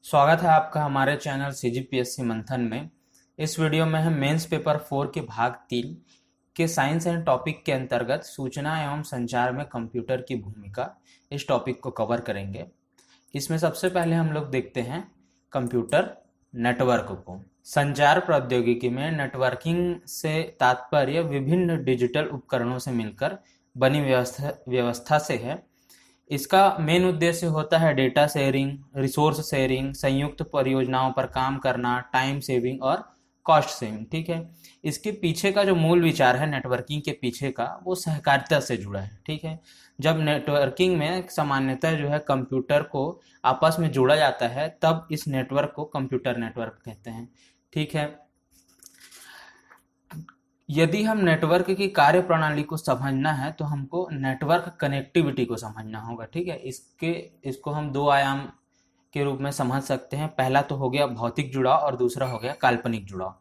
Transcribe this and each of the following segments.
स्वागत है आपका हमारे चैनल CGPSC मंथन में। इस वीडियो में हम मेंस पेपर 4 के भाग 3 के साइंस एंड टॉपिक के अंतर्गत सूचना एवं संचार में कंप्यूटर की भूमिका इस टॉपिक को कवर करेंगे। इसमें सबसे पहले हम लोग देखते हैं कंप्यूटर नेटवर्क को। संचार प्रौद्योगिकी में नेटवर्किंग से तात्पर्य विभिन्न डिजिटल उपकरणों से मिलकर बनी व्यवस्था से है। इसका मेन उद्देश्य होता है डेटा शेयरिंग, रिसोर्स शेयरिंग, संयुक्त परियोजनाओं पर काम करना, टाइम सेविंग और कॉस्ट सेविंग। ठीक है, इसके पीछे का जो मूल विचार है नेटवर्किंग के पीछे का, वो सहकारिता से जुड़ा है। ठीक है, जब नेटवर्किंग में सामान्यतः जो है कंप्यूटर को आपस में जोड़ा जाता है, तब इस नेटवर्क को कंप्यूटर नेटवर्क कहते हैं। ठीक है, यदि हम नेटवर्क की कार्य प्रणाली को समझना है तो हमको नेटवर्क कनेक्टिविटी को समझना होगा। ठीक है, इसको हम दो आयाम के रूप में समझ सकते हैं। पहला तो हो गया भौतिक जुड़ाव और दूसरा हो गया काल्पनिक जुड़ाव।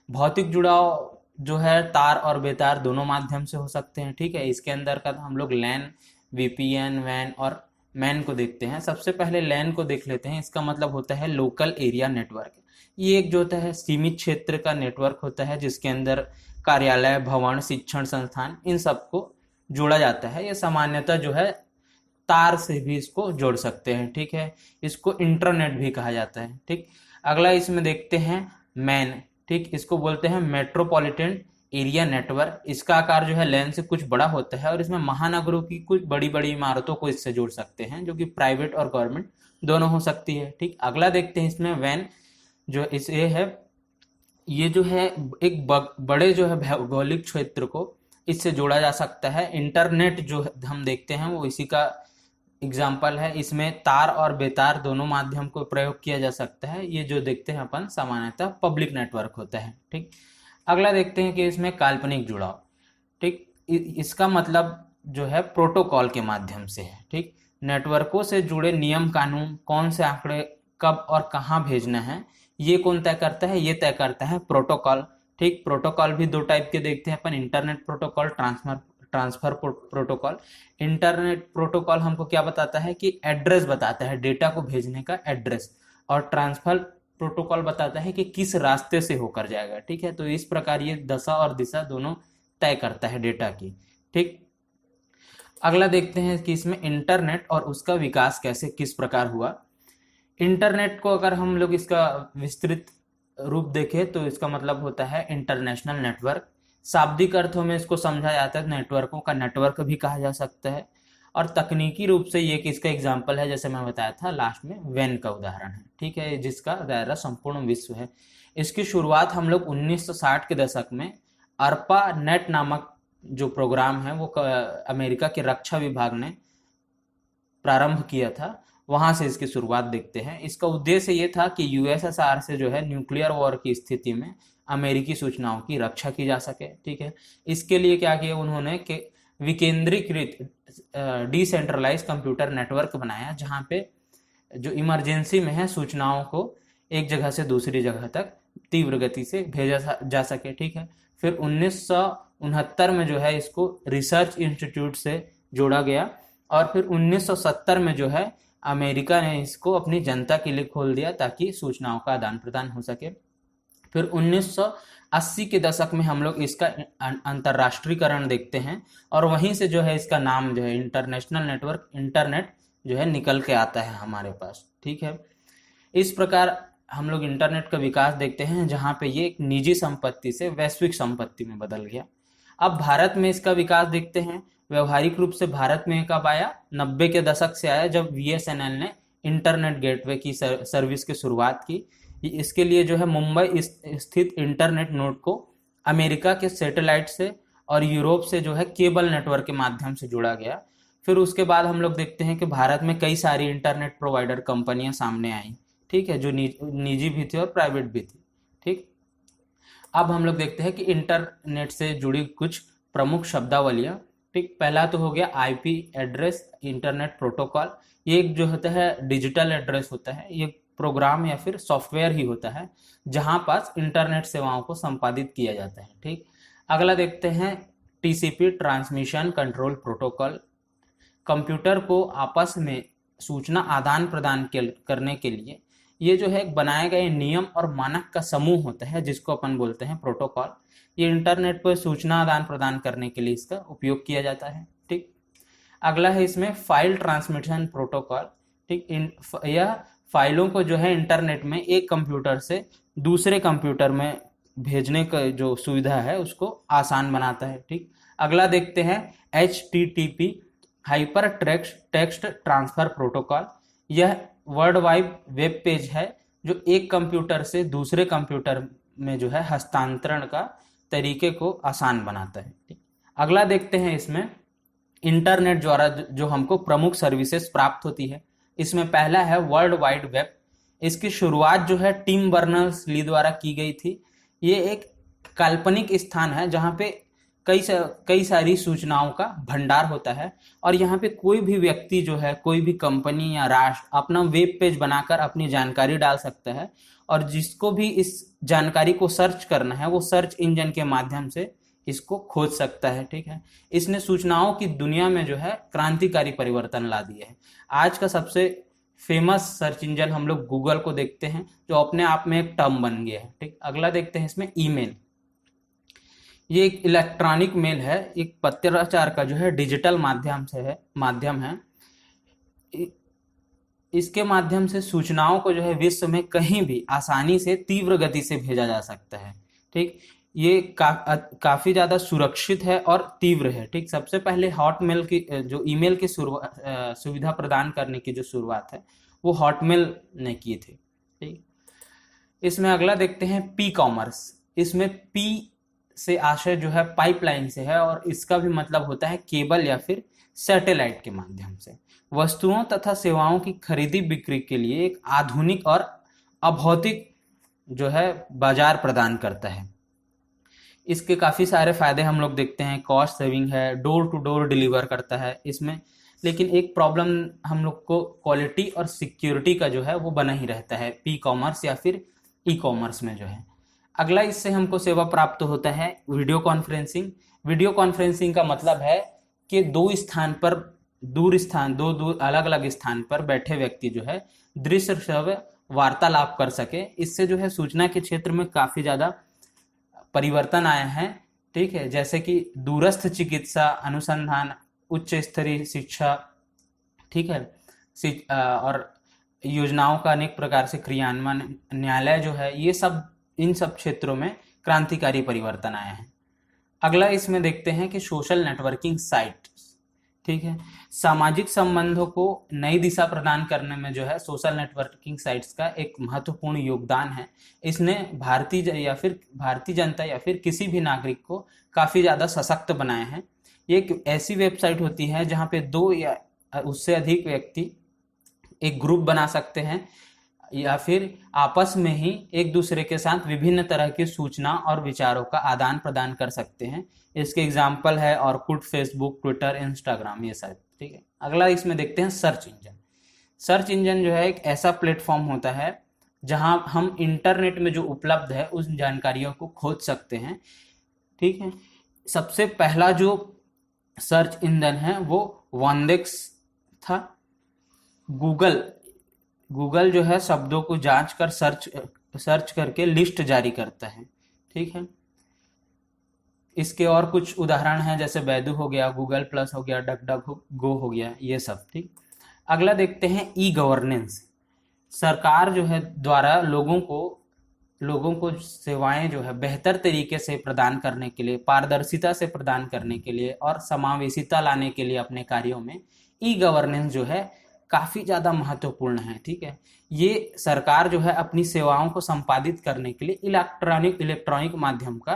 भौतिक जुड़ाव जो है तार और बेतार दोनों माध्यम से हो सकते हैं। ठीक है, इसके अंदर का हम लोग लैन, VPN, वैन और मैन को देखते हैं। सबसे पहले लैन को देख लेते हैं। इसका मतलब होता है लोकल एरिया नेटवर्क। ये एक जो होता है सीमित क्षेत्र का नेटवर्क होता है, जिसके अंदर कार्यालय, भवन, शिक्षण संस्थान, इन सबको जोड़ा जाता है। ये सामान्यतः जो है तार से भी इसको जोड़ सकते हैं। ठीक है, इसको इंटरनेट भी कहा जाता है। ठीक, अगला इसमें देखते हैं मैन। ठीक, इसको बोलते हैं मेट्रोपॉलिटन एरिया नेटवर्क। इसका आकार जो है लैन से कुछ बड़ा होता है और इसमें महानगरों की कुछ बड़ी बड़ी इमारतों को इससे जोड़ सकते हैं, जो कि प्राइवेट और गवर्नमेंट दोनों हो सकती है। ठीक, अगला देखते हैं इसमें वैन, जो इसे है, ये जो है एक बड़े जो है भौगोलिक क्षेत्र को इससे जोड़ा जा सकता है। इंटरनेट जो हम देखते हैं वो इसी का एग्जाम्पल है। इसमें तार और बेतार दोनों माध्यम को प्रयोग किया जा सकता है। ये जो देखते हैं अपन सामान्यतः पब्लिक नेटवर्क होता है। ठीक, अगला देखते हैं कि इसमें काल्पनिक जुड़ाव। ठीक, इसका मतलब जो है प्रोटोकॉल के माध्यम से है। ठीक, नेटवर्कों से जुड़े नियम कानून, कौन से आंकड़े कब और कहाँ भेजना है, ये कौन तय करता है? ये तय करता है प्रोटोकॉल। ठीक, प्रोटोकॉल भी दो टाइप के देखते हैं अपन, internet protocol, transfer protocol. Internet protocol हमको क्या बताता है कि एड्रेस बताता है, डेटा को भेजने का एड्रेस, और ट्रांसफर प्रोटोकॉल बताता है कि किस रास्ते से होकर जाएगा। ठीक है, तो इस प्रकार ये दशा और दिशा दोनों तय करता है डेटा की। ठीक, अगला देखते हैं कि इसमें इंटरनेट और उसका विकास कैसे किस प्रकार हुआ। इंटरनेट को अगर हम लोग इसका विस्तृत रूप देखें तो इसका मतलब होता है इंटरनेशनल नेटवर्क। शाब्दिक अर्थों में इसको समझा जाता है, नेटवर्कों का नेटवर्क भी कहा जा सकता है। और तकनीकी रूप से ये किसका एग्जाम्पल है, जैसे मैं बताया था लास्ट में, वैन का उदाहरण है। ठीक है, जिसका दायरा संपूर्ण विश्व है। इसकी शुरुआत हम लोग 1960 के दशक में अर्पा नेट नामक जो प्रोग्राम है वो अमेरिका के रक्षा विभाग ने प्रारंभ किया था। वहां से इसकी शुरुआत देखते हैं। इसका उद्देश्य ये था कि USSR से जो है न्यूक्लियर वॉर की स्थिति में अमेरिकी सूचनाओं की रक्षा की जा सके। ठीक है, इसके लिए क्या किया उन्होंने कि विकेंद्रीकृत डिसेंट्रलाइज कंप्यूटर नेटवर्क बनाया, जहां पे जो इमरजेंसी में है सूचनाओं को एक जगह से दूसरी जगह तक तीव्र गति से भेजा जा सके। ठीक है, फिर 1969 में जो है इसको रिसर्च इंस्टीट्यूट से जोड़ा गया और फिर 1970 में जो है अमेरिका ने इसको अपनी जनता के लिए खोल दिया ताकि सूचनाओं का आदान प्रदान हो सके। फिर 1980 के दशक में हम लोग इसका अंतर्राष्ट्रीयकरण देखते हैं और वहीं से जो है इसका नाम जो है इंटरनेशनल नेटवर्क, इंटरनेट जो है निकल के आता है हमारे पास। ठीक है, इस प्रकार हम लोग इंटरनेट का विकास देखते हैं, जहाँ पे ये एक निजी संपत्ति से वैश्विक संपत्ति में बदल गया। अब भारत में इसका विकास देखते हैं। व्यवहारिक रूप से भारत में कब आया? 90 के दशक से आया, जब BSNL ने इंटरनेट गेटवे की सर्विस की शुरुआत की। इसके लिए जो है मुंबई स्थित इंटरनेट नोड को अमेरिका के सैटेलाइट से और यूरोप से जो है केबल नेटवर्क के माध्यम से जोड़ा गया। फिर उसके बाद हम लोग देखते हैं कि भारत में कई सारी इंटरनेट प्रोवाइडर कंपनियां सामने आई। ठीक है, जो निजी भी थी और प्राइवेट भी थी। ठीक, अब हम लोग देखते हैं कि इंटरनेट से जुड़ी कुछ प्रमुख शब्दावलियां। ठीक, पहला तो हो गया IP एड्रेस, इंटरनेट प्रोटोकॉल। ये एक जो होता है डिजिटल एड्रेस होता है, ये प्रोग्राम या फिर सॉफ्टवेयर ही होता है जहां पास इंटरनेट सेवाओं को संपादित किया जाता है। ठीक, अगला देखते हैं TCP, transmission control protocol. Computer को आपस में सूचना आदान प्रदान करने के लिए ये जो है बनाए गए नियम और मानक का समूह होता है जिसको अपन बोलते हैं प्रोटोकॉल। ये इंटरनेट पर सूचना आदान प्रदान करने के लिए इसका उपयोग किया जाता है। ठीक, अगला है इसमें फाइल ट्रांसमिशन प्रोटोकॉल। ठीक, यह फाइलों को जो है इंटरनेट में एक कंप्यूटर से दूसरे कंप्यूटर में भेजने का जो सुविधा है उसको आसान बनाता है। ठीक, अगला देखते हैं HTTP hyper text transfer protocol. यह वर्ल्ड वाइड वेब पेज है जो एक कंप्यूटर से दूसरे कंप्यूटर में जो है हस्तांतरण का तरीके को आसान बनाता है। ठीक, अगला देखते हैं इसमें इंटरनेट द्वारा जो हमको प्रमुख सर्विसेज प्राप्त होती है। इसमें पहला है वर्ल्ड वाइड वेब। इसकी शुरुआत जो है टिम बर्नर्स ली द्वारा की गई थी। ये एक काल्पनिक स्थान है जहाँ पे कई सारी सूचनाओं का भंडार होता है और यहाँ पे कोई भी व्यक्ति जो है, कोई भी कंपनी या राष्ट्र अपना वेब पेज बनाकर अपनी जानकारी डाल सकता है और जिसको भी इस जानकारी को सर्च करना है वो सर्च इंजन के माध्यम से इसको खोज सकता है। ठीक है, इसने सूचनाओं की दुनिया में जो है क्रांतिकारी परिवर्तन ला दिया है। आज का सबसे फेमस सर्च इंजन हम लोग गूगल को देखते हैं जो अपने आप में एक टर्म बन गया है। ठीक, अगला देखते हैं इसमें ईमेल। ये एक इलेक्ट्रॉनिक मेल है, एक पत्राचार का जो है डिजिटल माध्यम है। इसके माध्यम से सूचनाओं को जो है विश्व में कहीं भी आसानी से तीव्र गति से भेजा जा सकता है। ठीक, ये काफी ज्यादा सुरक्षित है और तीव्र है। ठीक, सबसे पहले हॉटमेल की जो ईमेल की सुविधा प्रदान करने की जो शुरुआत है वो हॉटमेल ने की थी। ठीक, इसमें अगला देखते हैं पी कॉमर्स। इसमें पी से आशय जो है पाइपलाइन से है और इसका भी मतलब होता है केबल या फिर सैटेलाइट के माध्यम से वस्तुओं तथा सेवाओं की खरीदी बिक्री के लिए एक आधुनिक और अभौतिक जो है बाजार प्रदान करता है। इसके काफ़ी सारे फायदे हम लोग देखते हैं। कॉस्ट सेविंग है, डोर टू डोर डिलीवर करता है इसमें, लेकिन एक प्रॉब्लम हम लोग को क्वालिटी और सिक्योरिटी का जो है वो बना ही रहता है पी कॉमर्स या फिर ई कॉमर्स में जो है। अगला इससे हमको सेवा प्राप्त होता है वीडियो कॉन्फ्रेंसिंग। वीडियो कॉन्फ्रेंसिंग का मतलब है कि दो अलग अलग स्थान पर बैठे व्यक्ति जो है दृश्य श्रव्य वार्तालाप कर सके। इससे जो है सूचना के क्षेत्र में काफ़ी ज़्यादा परिवर्तन आया है। ठीक है, जैसे कि दूरस्थ चिकित्सा अनुसंधान, उच्च स्तरीय शिक्षा, ठीक है, और योजनाओं का अनेक प्रकार से क्रियान्वयन, न्यायालय जो है, ये सब इन सब क्षेत्रों में क्रांतिकारी परिवर्तन आया है। अगला इसमें देखते हैं कि सोशल नेटवर्किंग साइट। ठीक है, सामाजिक संबंधों को नई दिशा प्रदान करने में जो है सोशल नेटवर्किंग साइट्स का एक महत्वपूर्ण योगदान है। इसने भारतीय जनता या फिर किसी भी नागरिक को काफ़ी ज़्यादा सशक्त बनाए हैं। ये एक ऐसी वेबसाइट होती है जहाँ पे दो या उससे अधिक व्यक्ति एक ग्रुप बना सकते हैं या फिर आपस में ही एक दूसरे के साथ विभिन्न तरह की सूचना और विचारों का आदान प्रदान कर सकते हैं। इसके एग्जाम्पल है ऑरकुट, फेसबुक, ट्विटर, इंस्टाग्राम, ये सब। ठीक है, अगला इसमें देखते हैं सर्च इंजन। सर्च इंजन जो है एक ऐसा प्लेटफॉर्म होता है जहां हम इंटरनेट में जो उपलब्ध है उस जानकारियों को खोज सकते हैं। ठीक है, सबसे पहला जो सर्च इंजन है वो वंदेक्स था। गूगल जो है शब्दों को जांच कर सर्च करके लिस्ट जारी करता है। ठीक है, इसके और कुछ उदाहरण हैं जैसे बैदू हो गया, गूगल प्लस हो गया, डकडकगो हो गया, ये सब। ठीक, अगला देखते हैं ई गवर्नेंस। सरकार जो है द्वारा लोगों को सेवाएं जो है बेहतर तरीके से प्रदान करने के लिए, पारदर्शिता से प्रदान करने के लिए और समावेशिता लाने के लिए अपने कार्यों में ई गवर्नेंस जो है काफ़ी ज़्यादा महत्वपूर्ण है। ठीक है, ये सरकार जो है अपनी सेवाओं को संपादित करने के लिए इलेक्ट्रॉनिक माध्यम का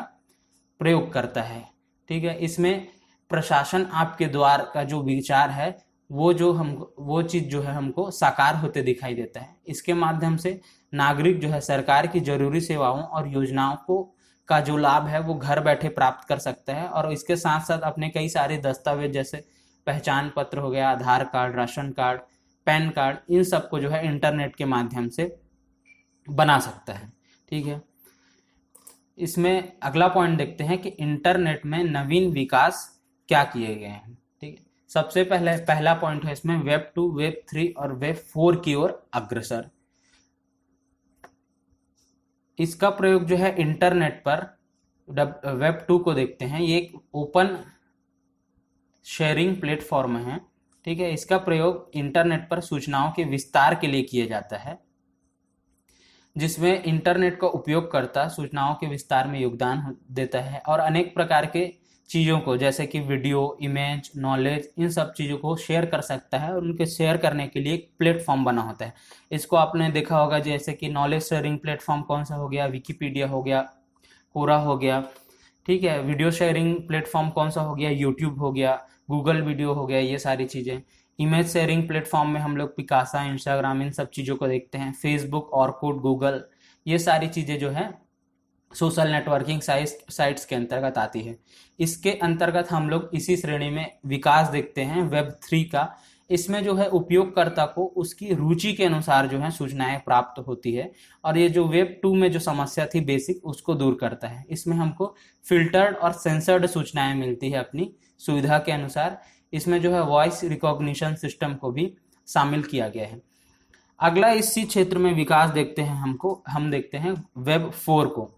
प्रयोग करता है। ठीक है, इसमें प्रशासन आपके द्वार का जो विचार है वो चीज़ जो है हमको साकार होते दिखाई देता है। इसके माध्यम से नागरिक जो है सरकार की जरूरी सेवाओं और योजनाओं का जो लाभ है वो घर बैठे प्राप्त कर सकता है और इसके साथ साथ अपने कई सारे दस्तावेज जैसे पहचान पत्र हो गया, Aadhaar card, ration card, PAN card, इन सब को जो है इंटरनेट के माध्यम से बना सकता है। ठीक है, इसमें अगला पॉइंट देखते हैं कि इंटरनेट में नवीन विकास क्या किए गए हैं। ठीक है, सबसे पहला पॉइंट है इसमें वेब 2, वेब 3 और वेब 4 की ओर अग्रसर। इसका प्रयोग जो है इंटरनेट पर वेब 2 को देखते हैं। ये एक ओपन शेयरिंग प्लेटफॉर्म है, ठीक है। इसका प्रयोग इंटरनेट पर सूचनाओं के विस्तार के लिए किया जाता है, जिसमें इंटरनेट का उपयोगकर्ता सूचनाओं के विस्तार में योगदान देता है और अनेक प्रकार के चीज़ों को, जैसे कि वीडियो, इमेज, नॉलेज, इन सब चीज़ों को शेयर कर सकता है और उनके शेयर करने के लिए एक प्लेटफॉर्म बना होता है। इसको आपने देखा होगा, जैसे कि नॉलेज शेयरिंग प्लेटफॉर्म कौन सा हो गया, विकिपीडिया हो गया, कोरा हो गया, ठीक है। वीडियो शेयरिंग प्लेटफॉर्म कौन सा हो गया, यूट्यूब हो गया, गूगल वीडियो हो गया, ये सारी चीज़ें। इमेज शेयरिंग प्लेटफॉर्म में हम लोग पिकासा, इंस्टाग्राम, इन सब चीज़ों को देखते हैं। फेसबुक, ऑरकुट, गूगल, ये सारी चीज़ें जो है सोशल नेटवर्किंग साइट्स के अंतर्गत आती है। इसके अंतर्गत हम लोग इसी श्रेणी में विकास देखते हैं वेब 3 का। इसमें जो है उपयोगकर्ता को उसकी रुचि के अनुसार जो है सूचनाएं प्राप्त होती है, और ये जो वेब 2 में जो समस्या थी बेसिक, उसको दूर करता है। इसमें हमको फिल्टर्ड और सेंसर्ड सूचनाएं मिलती है अपनी सुविधा के अनुसार। इसमें जो है वॉइस रिकॉग्निशन सिस्टम को भी शामिल किया गया है। अगला इसी क्षेत्र में विकास देखते हैं हम देखते हैं वेब 4 को।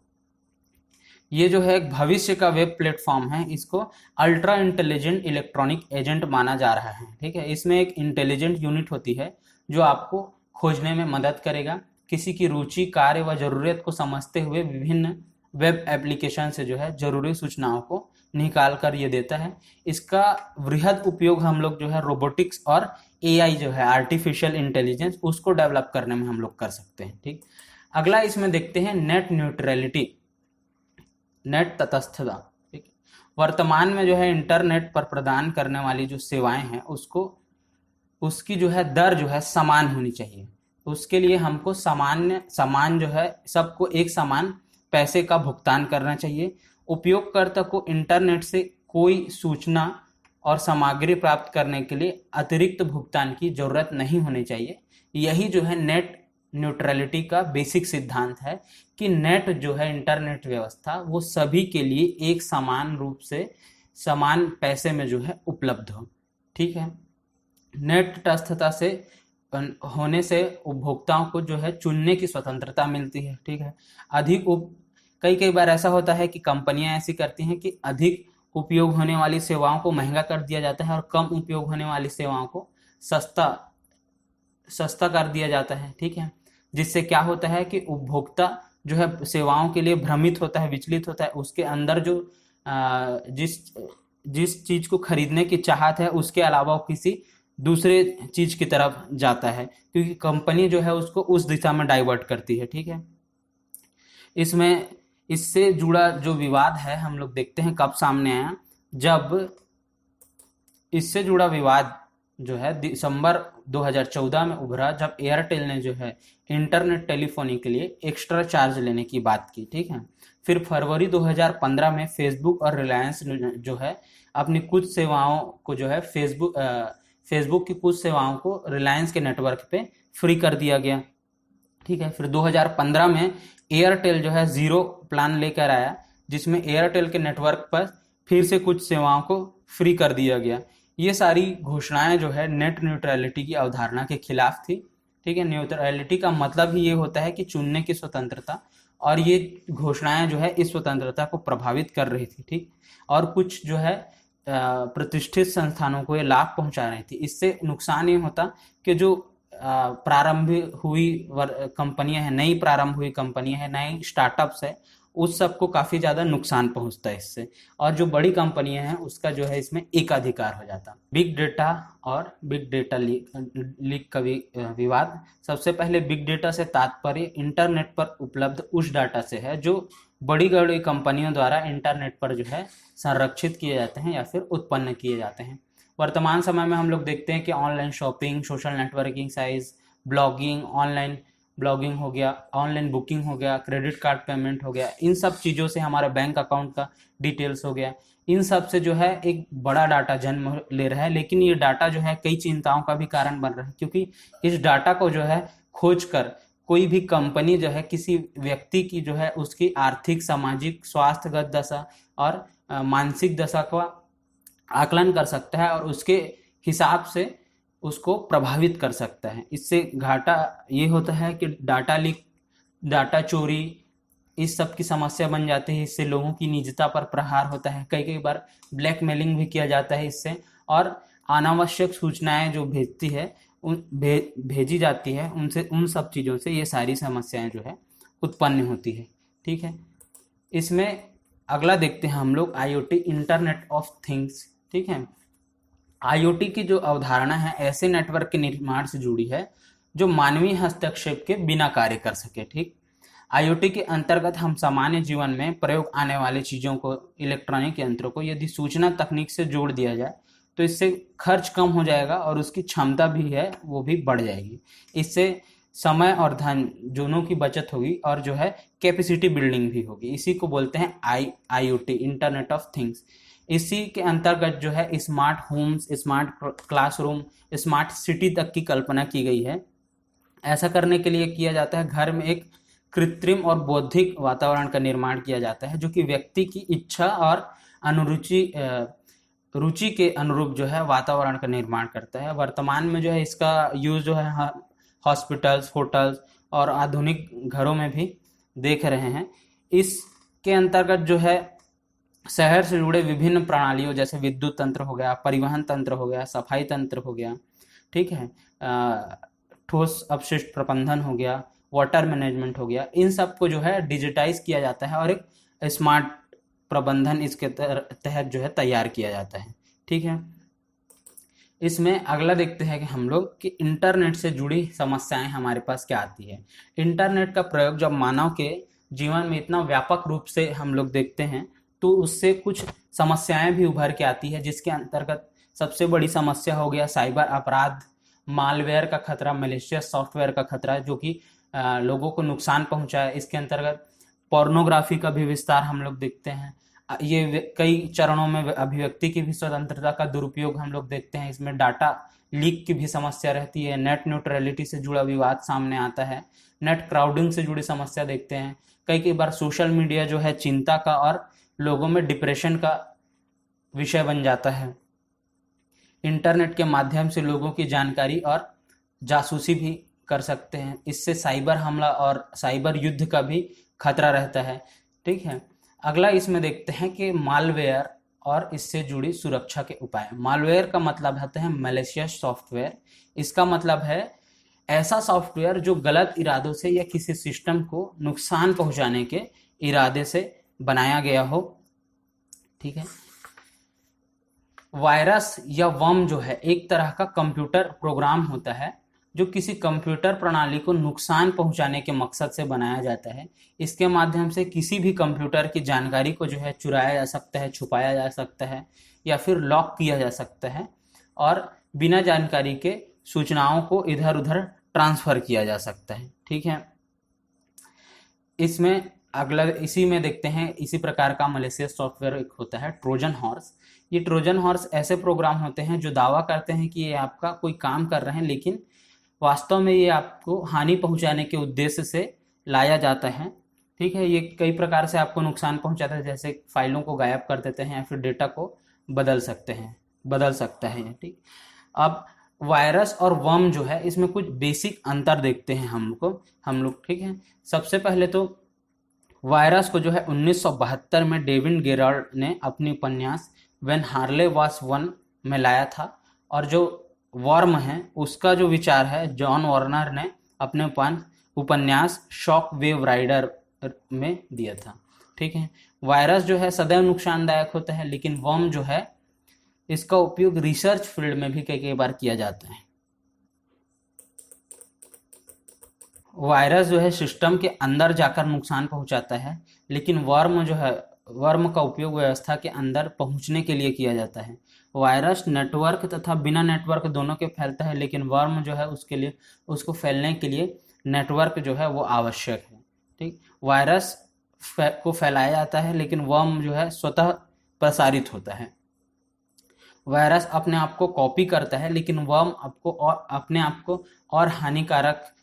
ये जो है एक भविष्य का वेब प्लेटफॉर्म है। इसको अल्ट्रा इंटेलिजेंट इलेक्ट्रॉनिक एजेंट माना जा रहा है, ठीक है। इसमें एक इंटेलिजेंट यूनिट होती है जो आपको खोजने में मदद करेगा। किसी की रुचि, कार्य व जरूरत को समझते हुए विभिन्न वेब एप्लीकेशन से जो है जरूरी सूचनाओं को निकाल कर ये देता है। इसका वृहद उपयोग हम लोग जो है रोबोटिक्स और एआई जो है आर्टिफिशियल इंटेलिजेंस, उसको डेवलप करने में हम लोग कर सकते हैं, ठीक। अगला इसमें देखते हैं नेट न्यूट्रलिटी, नेट तटस्थता, ठीक है। वर्तमान में जो है इंटरनेट पर प्रदान करने वाली जो सेवाएं हैं उसकी जो है दर जो है समान होनी चाहिए। उसके लिए हमको समान जो है सबको एक समान पैसे का भुगतान करना चाहिए। उपयोगकर्ता को इंटरनेट से कोई सूचना और सामग्री प्राप्त करने के लिए अतिरिक्त भुगतान की जरूरत नहीं होनी चाहिए। यही जो है नेट न्यूट्रलिटी का बेसिक सिद्धांत है कि नेट जो है इंटरनेट व्यवस्था वो सभी के लिए एक समान रूप से समान पैसे में जो है उपलब्ध हो, ठीक है। नेट तटस्थता से होने से उपभोक्ताओं को जो है चुनने की स्वतंत्रता मिलती है, ठीक है। कई बार ऐसा होता है कि कंपनियां ऐसी करती हैं कि अधिक उपयोग होने वाली सेवाओं को महंगा कर दिया जाता है और कम उपयोग होने वाली सेवाओं को सस्ता कर दिया जाता है, ठीक है। जिससे क्या होता है कि उपभोक्ता जो है सेवाओं के लिए भ्रमित होता है, विचलित होता है। उसके अंदर जो जिस चीज को खरीदने की चाहत है उसके अलावा वो किसी दूसरे चीज की तरफ जाता है, क्योंकि कंपनी जो है उसको उस दिशा में डाइवर्ट करती है, ठीक है। इससे जुड़ा जो विवाद है हम लोग देखते हैं कब सामने आया, जब इससे जुड़ा विवाद जो है दिसंबर 2014 में उभरा, जब एयरटेल ने जो है इंटरनेट टेलीफोनी के लिए एक्स्ट्रा चार्ज लेने की बात की, ठीक है। फिर फरवरी 2015 में फेसबुक और रिलायंस जो है अपनी कुछ सेवाओं को जो है फेसबुक की कुछ सेवाओं को रिलायंस के नेटवर्क पे फ्री कर दिया गया, ठीक है। फिर 2015 में एयरटेल जो है जीरो प्लान लेकर आया, जिसमें एयरटेल के नेटवर्क पर फिर से कुछ सेवाओं को फ्री कर दिया गया। ये सारी घोषणाएं जो है नेट न्यूट्रलिटी की अवधारणा के खिलाफ थी, ठीक है। न्यूट्रलिटी का मतलब ही ये होता है कि चुनने की स्वतंत्रता, और ये घोषणाएं जो है इस स्वतंत्रता को प्रभावित कर रही थी, ठीक। और कुछ जो है प्रतिष्ठित संस्थानों को ये लाभ पहुंचा रही थी। इससे नुकसान ये होता कि जो प्रारंभ हुई कंपनियां हैं, नई प्रारंभ हुई कंपनियां हैं, नई स्टार्टअप्स है, उस सबको काफी ज्यादा नुकसान पहुंचता है इससे। और जो बड़ी कंपनियां हैं उसका जो है इसमें एकाधिकार हो जाता। बिग डेटा और बिग डेटा लीक का विवाद। सबसे पहले बिग डेटा से तात्पर्य इंटरनेट पर उपलब्ध उस डाटा से है जो बड़ी कंपनियों द्वारा इंटरनेट पर जो है संरक्षित किए जाते हैं या फिर उत्पन्न किए जाते हैं। वर्तमान समय में हम लोग देखते हैं कि online shopping, social networking sites, online blogging हो गया, ऑनलाइन बुकिंग हो गया, क्रेडिट कार्ड पेमेंट हो गया, इन सब चीज़ों से हमारा बैंक अकाउंट का डिटेल्स हो गया, इन सब से जो है एक बड़ा डाटा जन्म ले रहा है। लेकिन ये डाटा जो है कई चिंताओं का भी कारण बन रहा है, क्योंकि इस डाटा को जो है खोज कर कोई भी कंपनी जो है किसी व्यक्ति की जो है उसकी आर्थिक, सामाजिक, स्वास्थ्यगत दशा और मानसिक दशा का आकलन कर सकता है और उसके हिसाब से उसको प्रभावित कर सकता है। इससे घाटा ये होता है कि डाटा लीक, डाटा चोरी, इस सब की समस्या बन जाती है। इससे लोगों की निजता पर प्रहार होता है, कई कई बार ब्लैकमेलिंग भी किया जाता है इससे, और अनावश्यक सूचनाएं जो भेजती है भेजी जाती है उनसे, उन सब चीज़ों से ये सारी समस्याएं जो है उत्पन्न होती है। ठीक है, इसमें अगला देखते हैं हम लोग IoT, इंटरनेट ऑफ थिंग्स। ठीक है, IoT की जो अवधारणा है ऐसे नेटवर्क के निर्माण से जुड़ी है जो मानवीय हस्तक्षेप के बिना कार्य कर सके। ठीक, IoT के अंतर्गत हम सामान्य जीवन में प्रयोग आने वाली चीज़ों को, इलेक्ट्रॉनिक यंत्रों को यदि सूचना तकनीक से जोड़ दिया जाए तो इससे खर्च कम हो जाएगा और उसकी क्षमता भी है वो भी बढ़ जाएगी। इससे समय और धन दोनों की बचत होगी और जो है कैपेसिटी बिल्डिंग भी होगी। इसी को बोलते हैं IoT, इंटरनेट ऑफ थिंग्स। इसी के अंतर्गत जो है smart homes, smart classroom, smart city तक की कल्पना की गई है। ऐसा करने के लिए किया जाता है, घर में एक कृत्रिम और बौद्धिक वातावरण का निर्माण किया जाता है जो कि व्यक्ति की इच्छा और रुचि के अनुरूप जो है वातावरण का निर्माण करता है। वर्तमान में जो है इसका यूज जो है हॉस्पिटल्स, होटल्स और आधुनिक घरों में भी देख रहे हैं। इसके अंतर्गत जो है शहर से जुड़े विभिन्न प्रणालियों जैसे विद्युत तंत्र हो गया, परिवहन तंत्र हो गया, सफाई तंत्र हो गया, ठीक है, ठोस अपशिष्ट प्रबंधन हो गया, वाटर मैनेजमेंट हो गया, इन सब को जो है डिजिटाइज किया जाता है और एक स्मार्ट प्रबंधन इसके तहत जो है तैयार किया जाता है। ठीक है, इसमें अगला देखते हैं कि हम लोग कि इंटरनेट से जुड़ी समस्याएं हमारे पास क्या आती है। इंटरनेट का प्रयोग जब मानव के जीवन में इतना व्यापक रूप से हम लोग देखते हैं तो उससे कुछ समस्याएं भी उभर के आती है, जिसके अंतर्गत सबसे बड़ी समस्या हो गया साइबर अपराध, मालवेयर का खतरा, मलेशियस सॉफ्टवेयर का खतरा जो कि लोगों को नुकसान पहुंचाए। इसके अंतर्गत पोर्नोग्राफी का भी विस्तार हम लोग देखते हैं। ये कई चरणों में अभिव्यक्ति की भी स्वतंत्रता का दुरुपयोग हम लोग देखते हैं। इसमें डाटा लीक की भी समस्या रहती है। नेट न्यूट्रलिटी से जुड़ा विवाद सामने आता है। नेट क्राउडिंग से जुड़ी समस्या देखते हैं। कई बार सोशल मीडिया जो है चिंता का और लोगों में डिप्रेशन का विषय बन जाता है। इंटरनेट के माध्यम से लोगों की जानकारी और जासूसी भी कर सकते हैं। इससे साइबर हमला और साइबर युद्ध का भी खतरा रहता है। ठीक है, अगला इसमें देखते हैं कि मालवेयर और इससे जुड़ी सुरक्षा के उपाय। मालवेयर का मतलब होता है मैलिशियस सॉफ्टवेयर। इसका मतलब है ऐसा सॉफ्टवेयर जो गलत इरादों से या किसी सिस्टम को नुकसान पहुंचाने के इरादे से बनाया गया हो। ठीक है, वायरस या वर्म जो है एक तरह का कंप्यूटर प्रोग्राम होता है जो किसी कंप्यूटर प्रणाली को नुकसान पहुंचाने के मकसद से बनाया जाता है। इसके माध्यम से किसी भी कंप्यूटर की जानकारी को जो है चुराया जा सकता है, छुपाया जा सकता है या फिर लॉक किया जा सकता है और बिना जानकारी के सूचनाओं को इधर उधर ट्रांसफर किया जा सकता है। ठीक है, इसमें अगला इसी में देखते हैं इसी प्रकार का मलेशियस सॉफ्टवेयर एक होता है ट्रोजन हॉर्स। ये ट्रोजन हॉर्स ऐसे प्रोग्राम होते हैं जो दावा करते हैं कि ये आपका कोई काम कर रहे हैं, लेकिन वास्तव में ये आपको हानि पहुंचाने के उद्देश्य से लाया जाता है। ठीक है, ये कई प्रकार से आपको नुकसान पहुंचाता है, जैसे फाइलों को गायब कर देते हैं या फिर डेटा को बदल सकता है। ठीक, अब वायरस और वर्म जो है इसमें कुछ बेसिक अंतर देखते हैं हम लोग। ठीक है, सबसे पहले तो वायरस को जो है 1972 में डेविड गेराल्ड ने अपनी उपन्यास व्हेन हार्ले वाज वन में लाया था, और जो वर्म है उसका जो विचार है जॉन वार्नर ने अपने उपन्यास शॉक वेव राइडर में दिया था। ठीक है, वायरस जो है सदैव नुकसानदायक होता है, लेकिन वर्म जो है इसका उपयोग रिसर्च फील्ड में भी कई बार किया जाता है। वायरस जो है सिस्टम के अंदर जाकर नुकसान पहुंचाता है, लेकिन वर्म का उपयोग व्यवस्था के अंदर पहुंचने के लिए किया जाता है। वायरस नेटवर्क तथा बिना नेटवर्क दोनों के फैलता है, लेकिन वर्म जो है उसको फैलने के लिए नेटवर्क जो है वो आवश्यक है। ठीक, वायरस को फैलाया जाता है, लेकिन वर्म जो है स्वतः प्रसारित होता है। वायरस अपने आप को कॉपी करता है, लेकिन वर्म अपने आप को और हानिकारक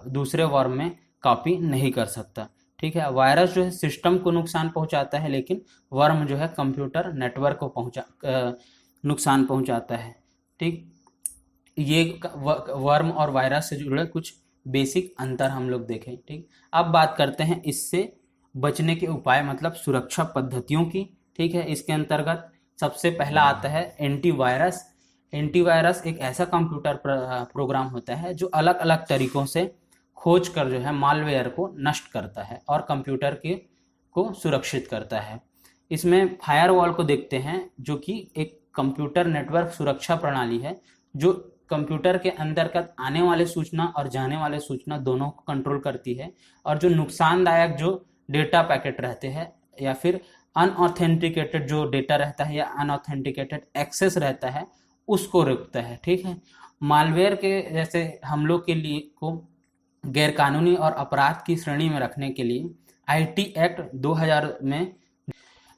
दूसरे वर्म में कॉपी नहीं कर सकता। ठीक है, वायरस जो है सिस्टम को नुकसान पहुंचाता है, लेकिन वर्म जो है कंप्यूटर नेटवर्क को नुकसान पहुंचाता है। ठीक, ये वर्म और वायरस से जुड़े कुछ बेसिक अंतर हम लोग देखें। ठीक, अब बात करते हैं इससे बचने के उपाय मतलब सुरक्षा पद्धतियों की, ठीक है। इसके अंतर्गत सबसे पहला आता है एंटीवायरस। एंटीवायरस एक ऐसा कंप्यूटर प्रोग्राम होता है जो अलग अलग तरीकों से खोज कर जो है मालवेयर को नष्ट करता है और कंप्यूटर के को सुरक्षित करता है। इसमें फायरवॉल को देखते हैं, जो कि एक कंप्यूटर नेटवर्क सुरक्षा प्रणाली है जो कंप्यूटर के अंतर्गत आने वाले सूचना और जाने वाले सूचना दोनों को कंट्रोल करती है, और जो नुकसानदायक जो डेटा पैकेट रहते हैं या फिर अनऑथेंटिकेटेड जो डेटा रहता है या अनऑथेंटिकेटेड एक्सेस रहता है उसको रोकता है, ठीक है। मालवेयर के जैसे हमलों के लिए को गैरकानूनी और अपराध की श्रेणी में रखने के लिए आईटी एक्ट 2000 में।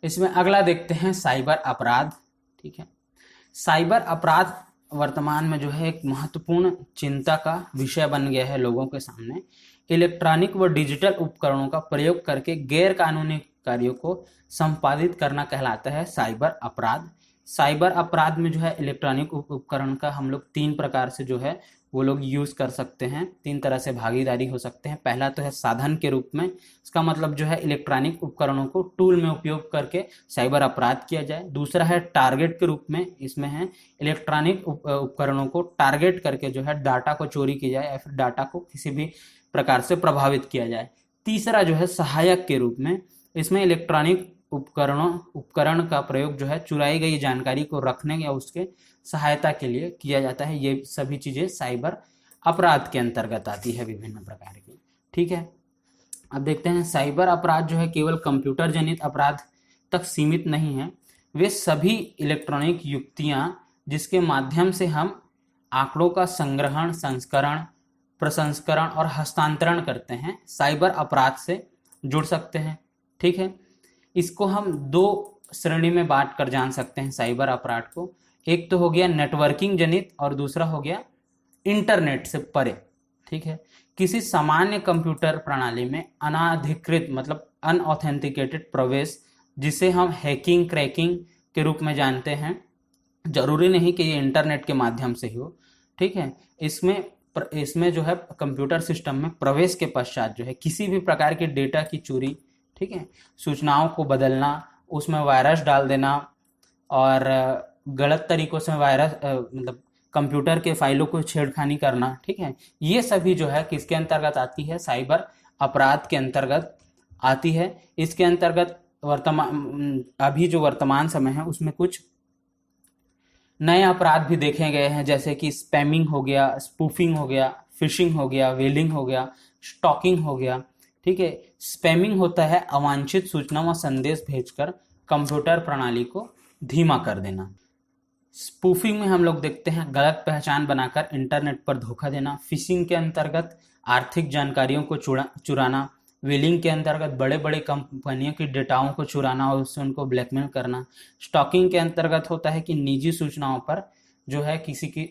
इसमें अगला देखते हैं साइबर अपराध, ठीक है। साइबर अपराध वर्तमान में जो है एक महत्वपूर्ण चिंता का विषय बन गया है लोगों के सामने। इलेक्ट्रॉनिक व डिजिटल उपकरणों का प्रयोग करके गैर कानूनी कार्यों को संपादित करना कहलाता है साइबर अपराध। साइबर अपराध में जो है इलेक्ट्रॉनिक उपकरण का हम लोग 3 प्रकार से जो है वो लोग यूज कर सकते हैं, 3 तरह से भागीदारी हो सकते हैं। पहला तो है साधन के रूप में, इसका मतलब जो है इलेक्ट्रॉनिक उपकरणों को टूल में उपयोग करके साइबर अपराध किया जाए। दूसरा है टारगेट के रूप में, इसमें है इलेक्ट्रॉनिक उपकरणों को टारगेट करके जो है डाटा को चोरी की जाए या फिर डाटा को किसी भी प्रकार से प्रभावित किया जाए। तीसरा जो है सहायक के रूप में, इसमें इलेक्ट्रॉनिक उपकरण का प्रयोग जो है चुराई गई जानकारी को रखने या उसके सहायता के लिए किया जाता है। ये सभी चीजें साइबर अपराध के अंतर्गत आती है विभिन्न प्रकार की, ठीक है। अब देखते हैं साइबर अपराध जो है केवल कंप्यूटर जनित अपराध तक सीमित नहीं है, वे सभी इलेक्ट्रॉनिक युक्तियां जिसके माध्यम से हम आंकड़ों का संग्रहण, संस्करण, प्रसंस्करण और हस्तांतरण करते हैं साइबर अपराध से जुड़ सकते हैं, ठीक है। इसको हम 2 श्रेणी में बांट कर जान सकते हैं साइबर अपराध को। एक तो हो गया नेटवर्किंग जनित और दूसरा हो गया इंटरनेट से परे, ठीक है। किसी सामान्य कंप्यूटर प्रणाली में अनाधिकृत मतलब अनऑथेंटिकेटेड प्रवेश, जिसे हम हैकिंग, क्रैकिंग के रूप में जानते हैं, जरूरी नहीं कि ये इंटरनेट के माध्यम से ही हो, ठीक है। इसमें जो है कंप्यूटर सिस्टम में प्रवेश के पश्चात जो है किसी भी प्रकार के डेटा की चोरी, ठीक है, सूचनाओं को बदलना, उसमें वायरस डाल देना और गलत तरीकों से वायरस मतलब कंप्यूटर के फाइलों को छेड़खानी करना, ठीक है, ये सभी जो है किसके अंतर्गत आती है, साइबर अपराध के अंतर्गत आती है। इसके अंतर्गत अभी जो वर्तमान समय है उसमें कुछ नए अपराध भी देखे गए हैं, जैसे कि स्पैमिंग हो गया, स्पूफिंग हो गया, फिशिंग हो गया, वेलिंग हो गया, स्टॉकिंग हो गया, ठीक है। स्पैमिंग होता है अवांछित सूचना व संदेश भेजकर कंप्यूटर प्रणाली को धीमा कर देना। स्पूफिंग में हम लोग देखते हैं गलत पहचान बनाकर इंटरनेट पर धोखा देना। फिशिंग के अंतर्गत आर्थिक जानकारियों को चुराना। वेलिंग के अंतर्गत बड़े बड़े कंपनियों की डेटाओं को चुराना और उससे उनको ब्लैकमेल करना। स्टॉकिंग के अंतर्गत होता है कि निजी सूचनाओं पर जो है किसी की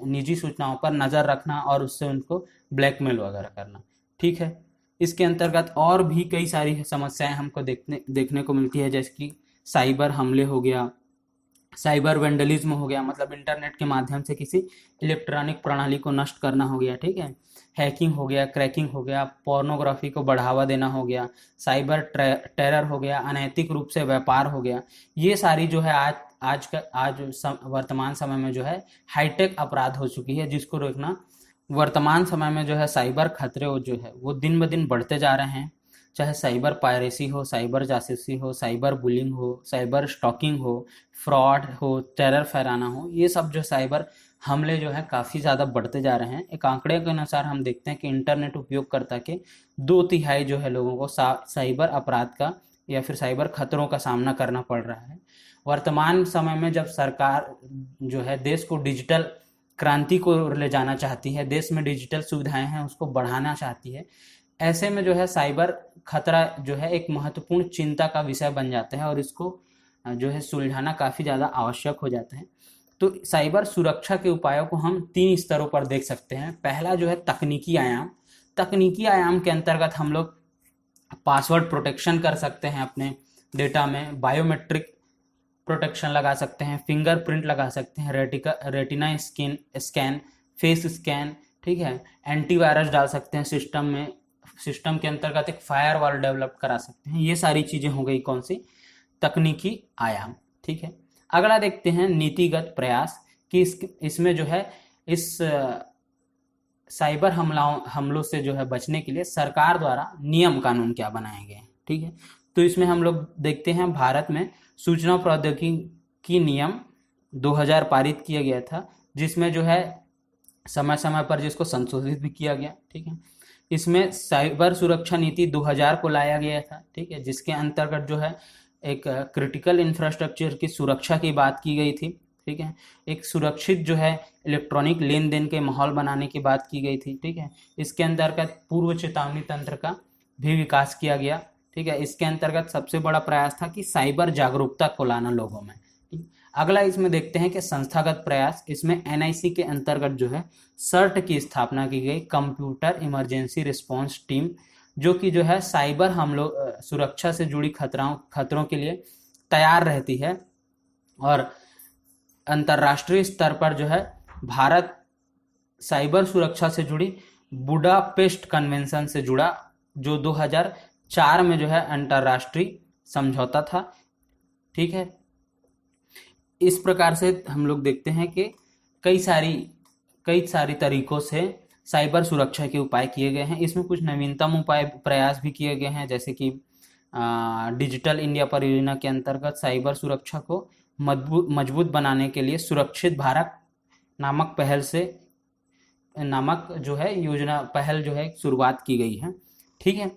निजी सूचनाओं पर नज़र रखना और उससे उनको ब्लैकमेल वगैरह करना, ठीक है। इसके अंतर्गत और भी कई सारी समस्याएं हमको देखने को मिलती है, जैसे कि साइबर हमले हो गया, साइबर वेंडलिज्म हो गया, मतलब इंटरनेट के माध्यम से किसी इलेक्ट्रॉनिक प्रणाली को नष्ट करना हो गया, ठीक है। हैकिंग हो गया, क्रैकिंग हो गया, पोर्नोग्राफी को बढ़ावा देना हो गया, साइबर टेरर हो गया, अनैतिक रूप से व्यापार हो गया। ये सारी जो है आज वर्तमान समय में जो है हाईटेक अपराध हो चुकी है, जिसको रोकना वर्तमान समय में जो है साइबर खतरे जो है वो दिन ब दिन बढ़ते जा रहे हैं। चाहे साइबर पायरेसी हो, साइबर जासूसी हो, साइबर बुलिंग हो, साइबर स्टॉकिंग हो, फ्रॉड हो, टेरर फैलाना हो, ये सब जो साइबर हमले जो है काफ़ी ज़्यादा बढ़ते जा रहे हैं। एक आंकड़े के अनुसार हम देखते हैं कि इंटरनेट उपयोगकर्ता के 2/3 जो है लोगों को साइबर अपराध का या फिर साइबर खतरों का सामना करना पड़ रहा है। वर्तमान समय में जब सरकार जो है देश को डिजिटल क्रांति को ले जाना चाहती है, देश में डिजिटल सुविधाएं हैं उसको बढ़ाना चाहती है, ऐसे में जो है साइबर खतरा जो है एक महत्वपूर्ण चिंता का विषय बन जाता है और इसको जो है सुलझाना काफ़ी ज़्यादा आवश्यक हो जाता है। तो साइबर सुरक्षा के उपायों को हम 3 स्तरों पर देख सकते हैं। पहला जो है तकनीकी आयाम। तकनीकी आयाम के अंतर्गत हम लोग पासवर्ड प्रोटेक्शन कर सकते हैं अपने डेटा में, बायोमेट्रिक प्रोटेक्शन लगा सकते हैं, फिंगरप्रिंट लगा सकते हैं, रेटिना स्कैन, फेस स्कैन, ठीक है। एंटीवायरस डाल सकते हैं सिस्टम में, सिस्टम के अंतर्गत एक फायरवॉल डेवलप करा सकते हैं। ये सारी चीज़ें हो गई कौन सी, तकनीकी आयाम। ठीक है, अगला देखते हैं नीतिगत प्रयास कि इसमें जो है इस साइबर हमलों से जो है बचने के लिए सरकार द्वारा नियम कानून क्या बनाए गए हैं। ठीक है, तो इसमें हम लोग देखते हैं भारत में सूचना प्रौद्योगिकी नियम 2000 पारित किया गया था, जिसमें जो है समय समय पर जिसको संशोधित भी किया गया। ठीक है, इसमें साइबर सुरक्षा नीति 2000 को लाया गया था। ठीक है, जिसके अंतर्गत जो है एक क्रिटिकल इंफ्रास्ट्रक्चर की सुरक्षा की बात की गई थी। ठीक है, एक सुरक्षित जो है इलेक्ट्रॉनिक लेन देन के माहौल बनाने की बात की गई थी। ठीक है, इसके अंतर्गत पूर्व चेतावनी तंत्र का भी विकास किया गया। ठीक है, इसके अंतर्गत सबसे बड़ा प्रयास था कि साइबर जागरूकता को लाना लोगों में। अगला इसमें देखते हैं कि संस्थागत प्रयास, इसमें एनआईसी के अंतर्गत जो है सर्ट की स्थापना की गई, कंप्यूटर इमरजेंसी रिस्पांस टीम, जो कि जो है साइबर हमलों सुरक्षा से जुड़ी खतरों के लिए तैयार रहती है। और अंतर्राष्ट्रीय स्तर पर जो है भारत साइबर सुरक्षा से जुड़ी बुडापेस्ट कन्वेंशन से जुड़ा, जो 2004 में जो है अंतर्राष्ट्रीय समझौता था। ठीक है, इस प्रकार से हम लोग देखते हैं कि कई सारी तरीकों से साइबर सुरक्षा के उपाय किए गए हैं। इसमें कुछ नवीनतम उपाय प्रयास भी किए गए हैं, जैसे कि डिजिटल इंडिया परियोजना के अंतर्गत साइबर सुरक्षा को मजबूत बनाने के लिए सुरक्षित भारत नामक जो है योजना पहल जो है शुरुआत की गई है। ठीक है,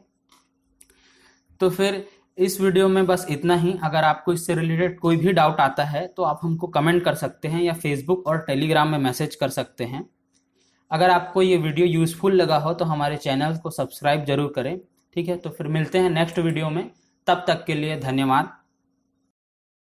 तो फिर इस वीडियो में बस इतना ही। अगर आपको इससे रिलेटेड कोई भी डाउट आता है तो आप हमको कमेंट कर सकते हैं या फेसबुक और टेलीग्राम में मैसेज कर सकते हैं। अगर आपको ये वीडियो यूज़फुल लगा हो तो हमारे चैनल को सब्सक्राइब जरूर करें। ठीक है, तो फिर मिलते हैं नेक्स्ट वीडियो में, तब तक के लिए धन्यवाद।